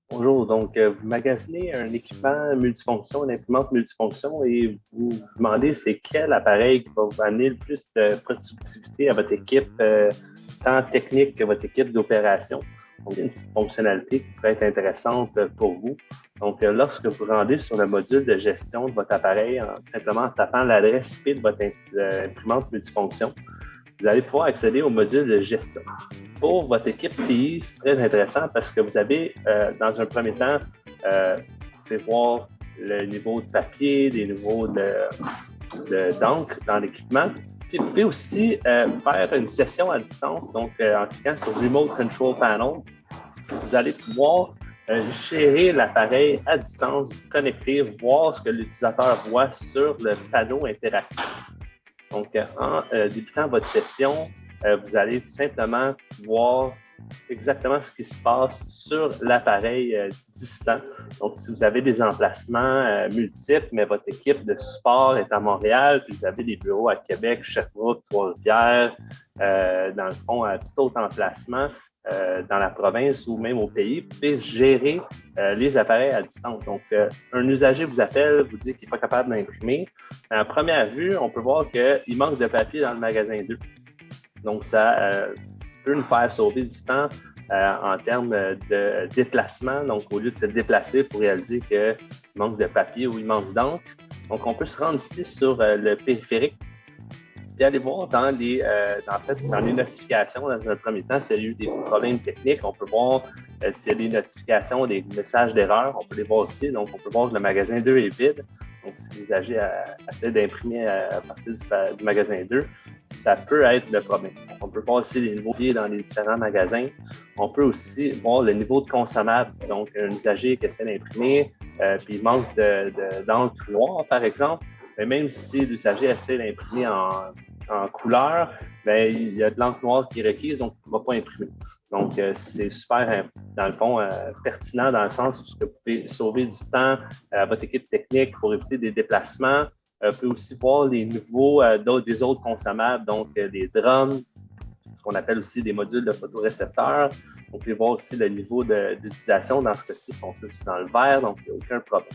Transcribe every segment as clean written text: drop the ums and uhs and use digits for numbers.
Bonjour, donc vous magasinez un équipement multifonction, une imprimante multifonction et vous vous demandez c'est quel appareil qui va vous amener le plus de productivité à votre équipe, tant technique que votre équipe d'opération. Donc, il y a une petite fonctionnalité qui pourrait être intéressante pour vous. Donc, lorsque vous rendez sur le module de gestion de votre appareil, simplement en tapant l'adresse IP de votre imprimante multifonction, vous allez pouvoir accéder au module de gestion. Pour votre équipe TI, c'est très intéressant parce que vous avez, dans un premier temps, vous pouvez voir le niveau de papier, les niveaux d'encre dans l'équipement. Puis vous pouvez aussi faire une session à distance, donc en cliquant sur Remote Control Panel, vous allez pouvoir gérer l'appareil à distance, vous connecter, voir ce que l'utilisateur voit sur le panneau interactif. Donc, en débutant votre session, vous allez tout simplement voir exactement ce qui se passe sur l'appareil distant. Donc, si vous avez des emplacements multiples, mais votre équipe de support est à Montréal, puis vous avez des bureaux à Québec, Sherbrooke, Trois-Rivières, dans le fond, à tout autre emplacement, dans la province ou même au pays, vous pouvez gérer les appareils à distance. Donc, un usager vous appelle, vous dit qu'il n'est pas capable d'imprimer. À première vue, on peut voir qu'il manque de papier dans le magasin 2. Donc, ça peut nous faire sauver du temps en termes de déplacement. Donc, au lieu de se déplacer pour réaliser qu'il manque de papier ou il manque d'encre. Donc, on peut se rendre ici sur le périphérique et aller voir dans les notifications, dans un premier temps, s'il y a eu des problèmes techniques. On peut voir s'il y a des notifications, des messages d'erreur. On peut les voir aussi. Donc, on peut voir que le magasin 2 est vide. Donc, si l'usager essaie d'imprimer à partir du magasin 2, ça peut être le problème. Donc, on peut voir aussi les niveaux dans les différents magasins. On peut aussi voir le niveau de consommable. Donc, un usager qui essaie d'imprimer, puis il manque d'encre noire, par exemple. Mais même si l'usager essaie d'imprimer en couleur, bien, il y a de l'encre noire qui est requise, donc il ne va pas imprimer. Donc, c'est super, dans le fond, pertinent dans le sens où vous pouvez sauver du temps à votre équipe technique pour éviter des déplacements. Vous pouvez aussi voir les niveaux des autres consommables, donc des drums, ce qu'on appelle aussi des modules de photorécepteurs. On peut voir aussi le niveau d'utilisation. Dans ce cas-ci, ils sont tous dans le vert, donc il n'y a aucun problème.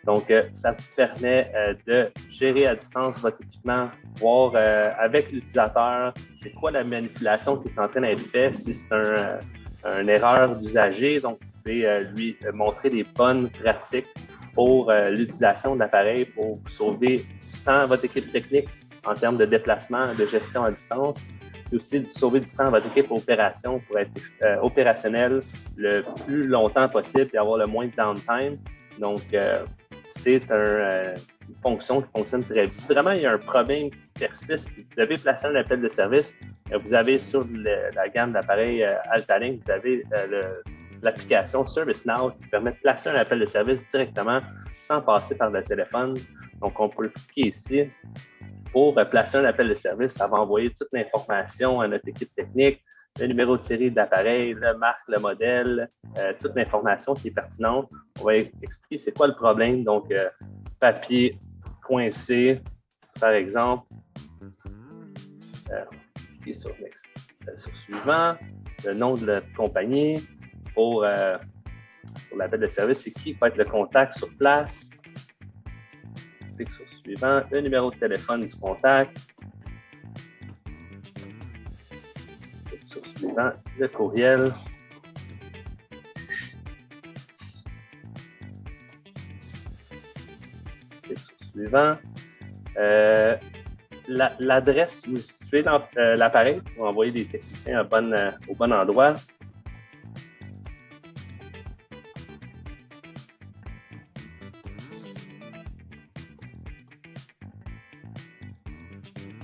Donc, ça vous permet de gérer à distance votre équipement, voir avec l'utilisateur c'est quoi la manipulation qui est en train d'être faite, si c'est une erreur d'usager. Donc, vous pouvez lui montrer des bonnes pratiques pour l'utilisation de l'appareil pour vous sauver du temps à votre équipe technique en termes de déplacement, de gestion à distance, et aussi de sauver du temps à votre équipe opération pour être opérationnel le plus longtemps possible et avoir le moins de downtime. Donc, c'est une fonction qui fonctionne très bien. Si vraiment il y a un problème qui persiste, vous devez placer un appel de service, vous avez sur la gamme d'appareils Altalink, vous avez l'application ServiceNow qui permet de placer un appel de service directement sans passer par le téléphone. Donc, on peut cliquer ici pour placer un appel de service. Ça va envoyer toute l'information à notre équipe technique, le numéro de série de l'appareil, la marque, le modèle, toute l'information qui est pertinente. On va expliquer c'est quoi le problème. Donc, papier coincé, par exemple. Cliquez sur Next, sur suivant, le nom de la compagnie pour l'appel de service, c'est qui va être le contact sur place. Clique sur suivant, le numéro de téléphone du contact. Sur suivant, le courriel. Sur suivant. L'adresse où vous situez dans l'appareil pour envoyer des techniciens au bon endroit.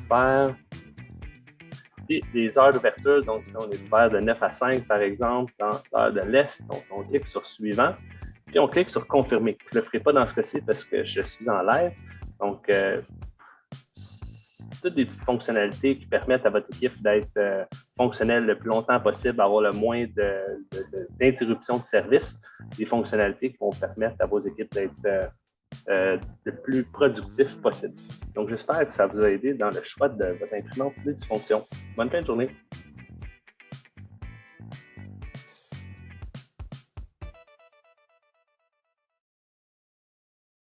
Faire des heures d'ouverture, donc si on est ouvert de 9 à 5 par exemple, dans l'heure de l'Est, donc on clique sur suivant, puis on clique sur confirmer. Je ne le ferai pas dans ce cas-ci parce que je suis en live, donc toutes des petites fonctionnalités qui permettent à votre équipe d'être fonctionnelle le plus longtemps possible, avoir le moins d'interruptions de service, des fonctionnalités qui vont permettre à vos équipes d'être le plus productif possible. Donc, j'espère que ça vous a aidé dans le choix de votre imprimante multifonction. Bonne fin de journée!